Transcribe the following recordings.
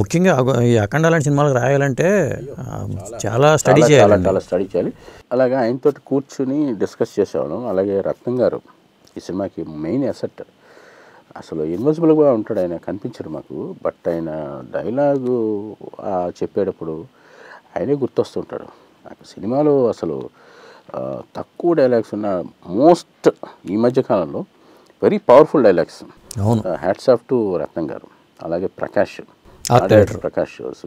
ముఖ్యంగా ఈ అఖండ లాంటి సినిమాలకు రాయాలంటే చాలా స్టడీ చేయాలి, చాలా స్టడీ చేయాలి. అలాగే ఆయనతో కూర్చుని డిస్కస్ చేసేవాళ్ళం. అలాగే రత్నం గారు ఈ సినిమాకి మెయిన్ అసెట్. అసలు ఇన్విజిబుల్గా ఉంటాడు ఆయన, కనిపించడు మాకు. బట్ ఆయన డైలాగు చెప్పేటప్పుడు ఆయనే గుర్తొస్తుంటాడు నాకు. సినిమాలో అసలు తక్కువ డైలాగ్స్ ఉన్న మోస్ట్ ఈ మధ్యకాలంలో very powerful dialogues. Hats off to Ratnam garu. అలాగే ప్రకాష్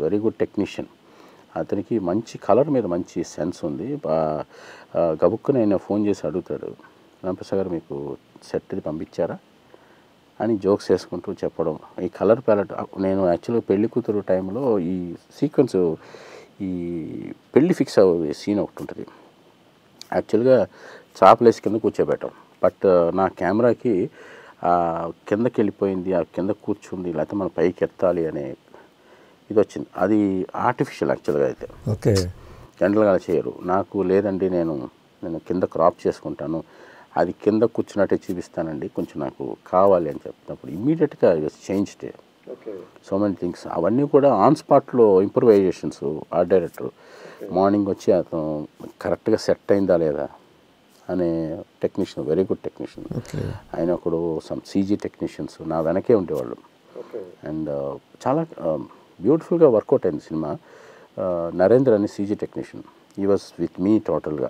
వెరీ గుడ్ టెక్నీషియన్. అతనికి మంచి కలర్ మీద మంచి సెన్స్ ఉంది. గబుక్కుని ఆయన ఫోన్ చేసి అడుగుతాడు, రామప్రసాద్ గారు మీకు సెట్ ఇది పంపించారా అని జోక్స్ వేసుకుంటూ చెప్పడం. ఈ కలర్ ప్యాలెట్ నేను యాక్చువల్గా పెళ్లి కూతురు టైంలో ఈ సీక్వెన్స్, ఈ పెళ్ళి ఫిక్స్ అయ్యే సీన్ ఒకటి ఉంటుంది. యాక్చువల్గా చాపలేసి కింద కూర్చోబెట్టాం. బట్ నా కెమెరాకి కిందకి వెళ్ళిపోయింది, ఆ కింద కూర్చుంది, లేకపోతే మనం పైకి ఎత్తాలి అనే ఇది వచ్చింది. అది ఆర్టిఫిషియల్ యాక్చువల్గా అయితే. ఓకే, జనరల్గా అలా చేయరు. నాకు లేదండి, నేను కింద క్రాప్ చేసుకుంటాను, అది కింద కూర్చున్నట్టే చూపిస్తానండి, కొంచెం నాకు కావాలి అని చెప్తున్నప్పుడు ఇమ్మీడియట్గా చేంజ్డ్ సో మెనీ థింగ్స్. అవన్నీ కూడా ఆన్ స్పాట్లో ఇంప్రూవైజేషన్స్. ఆర్ట్ డైరెక్టర్ మార్నింగ్ వచ్చి అతను కరెక్ట్గా సెట్ అయిందా లేదా అనే టెక్నీషియన్, వెరీ గుడ్ టెక్నీషియన్. ఆయన ఒకడు సమ్ సీజీ టెక్నీషియన్స్ నా వెనకే ఉండేవాళ్ళు. అండ్ చాలా బ్యూటిఫుల్గా వర్కౌట్ అయింది సినిమా. నరేంద్ర అని సీజీ టెక్నీషియన్, ఈ వాజ్ విత్ మీ టోటల్గా.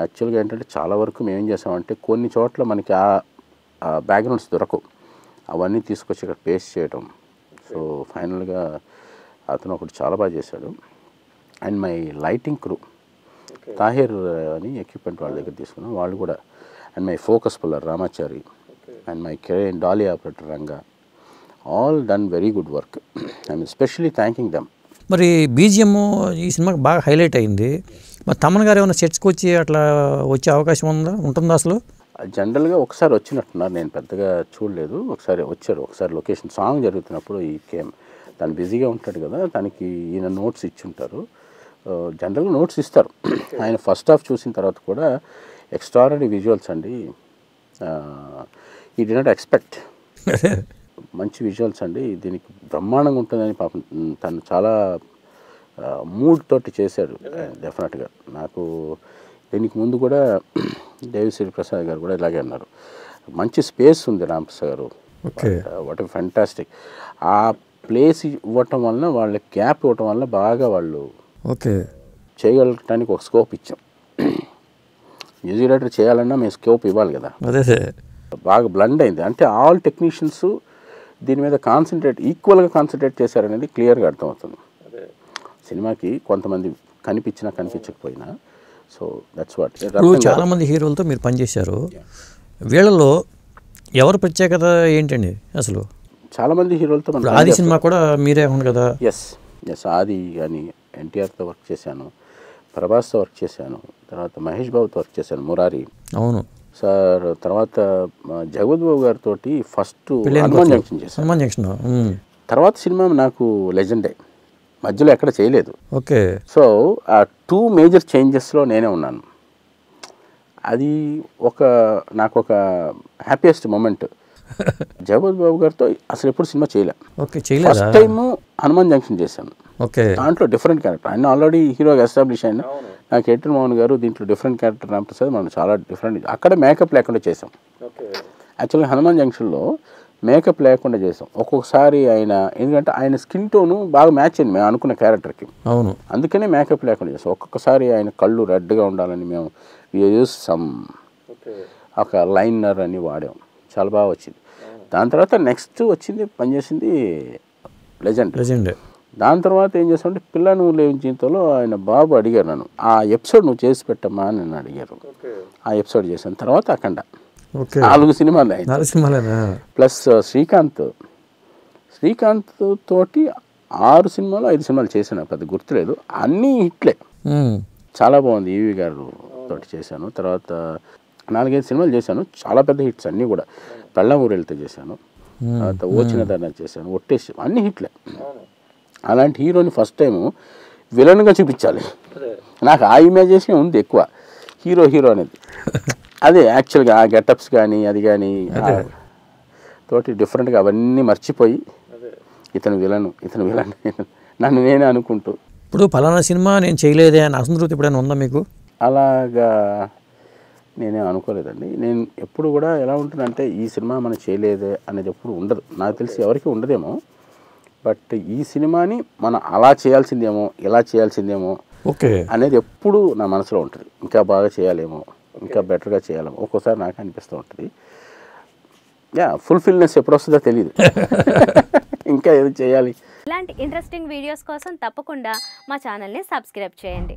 యాక్చువల్గా ఏంటంటే చాలా వరకు మేము ఏం చేసామంటే కొన్ని చోట్ల మనకి ఆ బ్యాక్గ్రౌండ్స్ దొరకవు, అవన్నీ తీసుకొచ్చి ఇక్కడ పేస్ట్ చేయడం. సో ఫైనల్గా అతను ఒకటి చాలా బాగా చేశాడు. And my lighting crew Tahir అని ఎక్విప్మెంట్ వాళ్ళ దగ్గర తీసుకున్నాం, వాళ్ళు కూడా. And my focus puller Ramachari and my career Dolly operator Ranga, all done very good work. I'm especially thanking them. మరి బీజిఎం ఈ సినిమాకి బాగా హైలైట్ అయింది. మరి తమన్ గారు ఏమైనా చర్చకు వచ్చి అట్లా వచ్చే అవకాశం ఉంటుందా అసలు? జనరల్గా ఒకసారి వచ్చినట్టున్నారు, నేను పెద్దగా చూడలేదు. ఒకసారి వచ్చారు, ఒకసారి లొకేషన్ సాంగ్ జరుగుతున్నప్పుడు ఈ కేమ్. తను బిజీగా ఉంటాడు కదా, తనకి ఈయన నోట్స్ ఇచ్చి ఉంటారు. జనరల్గా నోట్స్ ఇస్తారు. ఆయన ఫస్ట్ హాఫ్ చూసిన తర్వాత కూడా ఎక్స్ట్రాడనరీ విజువల్స్ అండి, ఈ డి నాట్ ఎక్స్పెక్ట్. మంచి విజువల్స్ అండి, దీనికి బ్రహ్మాండంగా ఉంటుందని పాపం తను చాలా మూడ్ తోటి చేశారు డెఫినెట్గా. నాకు దీనికి ముందు కూడా దేవిశ్రీ ప్రసాద్ గారు కూడా ఇలాగే అన్నారు, మంచి స్పేస్ ఉంది రామప్రసాద్ గారు, వాట్ ఫెంటాస్టిక్. ఆ ప్లేస్ ఇవ్వటం వలన, వాళ్ళ గ్యాప్ ఇవ్వటం వల్ల బాగా వాళ్ళు చేయగలగటానికి ఒక స్కోప్ ఇచ్చాం. మ్యూజిక్ డైరెక్టర్ చేయాలన్నా మేము స్కోప్ ఇవ్వాలి కదా, బాగా బ్లండ్ అయింది. అంటే ఆల్ టెక్నీషియన్స్ దీని మీద ఈక్వల్గా కాన్సన్ట్రేట్ చేశారనేది క్లియర్గా అర్థమవుతుంది సినిమాకి. కొంతమంది కనిపించినా కనిపించకపోయినా. So that's what. చాలామంది హీరోలతో మీరు పనిచేశారు, వీళ్ళలో ఎవరు ప్రత్యేకత ఏంటండి అసలు? చాలామంది హీరోలతో మనం ఆది సినిమా కూడా మీరే ఉంది కదా? ఎస్ ఆది కానీ ఎన్టీఆర్తో వర్క్ చేశాను, ప్రభాస్తో వర్క్ చేశాను, తర్వాత మహేష్ బాబుతో వర్క్ చేశాను, మురారి. అవును సార్. తర్వాత జగపతి బాబు గారితో ఫస్ట్ హనుమాన్ జంక్షన్ చేశాను. తర్వాత సినిమా నాకు లెజెండే, మధ్యలో ఎక్కడ చేయలేదు. ఓకే. సో ఆ 2 మేజర్ చేంజెస్లో నేనే ఉన్నాను. అది నాకు ఒక హ్యాపీయెస్ట్ మూమెంట్. జగపతి బాబు గారితో అసలు ఎప్పుడు సినిమా చేయలే. ఫస్ట్ టైము హనుమాన్ జంక్షన్ చేశాను. దాంట్లో డిఫరెంట్ క్యారెక్టర్, ఆయన ఆల్రెడీ హీరోగా ఎస్టాబ్లిష్ అయిన నాకు ఎన్టీ మోహన్ గారు, దీంట్లో డిఫరెంట్ క్యారెక్టర్ రామప్రసాద్, మనం చాలా డిఫరెంట్. అక్కడ మేకప్ లేకుండా చేసాం. యాక్చువల్గా హనుమాన్ జంక్షన్లో మేకప్ లేకుండా చేసాం. ఒక్కొక్కసారి ఆయన, ఎందుకంటే ఆయన స్కిన్ టోను బాగా మ్యాచ్ అయింది మేము అనుకున్న క్యారెక్టర్కి. అవును, అందుకనే మేకప్ లేకుండా చేసాం. ఒక్కొక్కసారి ఆయన కళ్ళు రెడ్గా ఉండాలని మేము యూజ్ సమ్ ఒక లైనర్ అని వాడాం, చాలా బాగా వచ్చింది. దాని తర్వాత నెక్స్ట్ పనిచేసింది లెజెండ్. దాని తర్వాత ఏం చేస్తామంటే పిల్ల నువ్వు లేని జీవితంలో ఆయన బాబు అడిగారు నన్ను, ఆ ఎపిసోడ్ నువ్వు చేసి పెట్టమ్మా అని నన్ను అడిగారు. ఆ ఎపిసోడ్ చేశాను. తర్వాత అఖండ, 4 సినిమాలు ప్లస్ శ్రీకాంత్ తోటి 6 సినిమాలు 5 సినిమాలు చేశాను, పెద్ద గుర్తులేదు, అన్నీ హిట్లే. చాలా బాగుంది. ఈవి గారు తోటి చేశాను. తర్వాత 4-5 సినిమాలు చేశాను, చాలా పెద్ద హిట్స్ అన్నీ కూడా. పెళ్ళమూరెళ్తే చేశాను, తర్వాత ఓచిన దాన్ని చేశాను, ఒట్టేసి, అన్ని హిట్లే. అలాంటి హీరోని ఫస్ట్ టైము విలన్గా చూపించాలి. నాకు ఆ ఇమేజినేషన్ ఉంది ఎక్కువ, హీరో అనేది. అదే యాక్చువల్గా ఆ గెటప్స్ కానీ అది కానీ తోటి డిఫరెంట్గా అవన్నీ మర్చిపోయి ఇతను విలను నన్ను నేనే అనుకుంటూ. ఇప్పుడు ఫలానా సినిమా నేను చేయలేదే అని అసంతృప్తి ఎప్పుడైనా ఉందా మీకు? అలాగా నేనేం అనుకోలేదండి. నేను ఎప్పుడు కూడా ఎలా ఉంటుందంటే ఈ సినిమా మనం చేయలేదే అనేది ఎప్పుడు ఉండదు. నాకు తెలిసి ఎవరికి ఉండదేమో. బట్ ఈ సినిమాని మనం అలా చేయాల్సిందేమో, ఇలా చేయాల్సిందేమో ఓకే అనేది ఎప్పుడు నా మనసులో ఉంటుంది. ఇంకా బాగా చేయాలేమో, ఇంకా బెటర్గా చేయాలేమో ఒక్కోసారి నాకు అనిపిస్తూ ఉంటుంది. ఫుల్ఫిల్నెస్ ఎప్పుడు వస్తుందో తెలియదు. ఇంకా ఏది చేయాలి. ఇలాంటి ఇంట్రెస్టింగ్ వీడియోస్ కోసం తప్పకుండా మా ఛానల్ని సబ్స్క్రైబ్ చేయండి.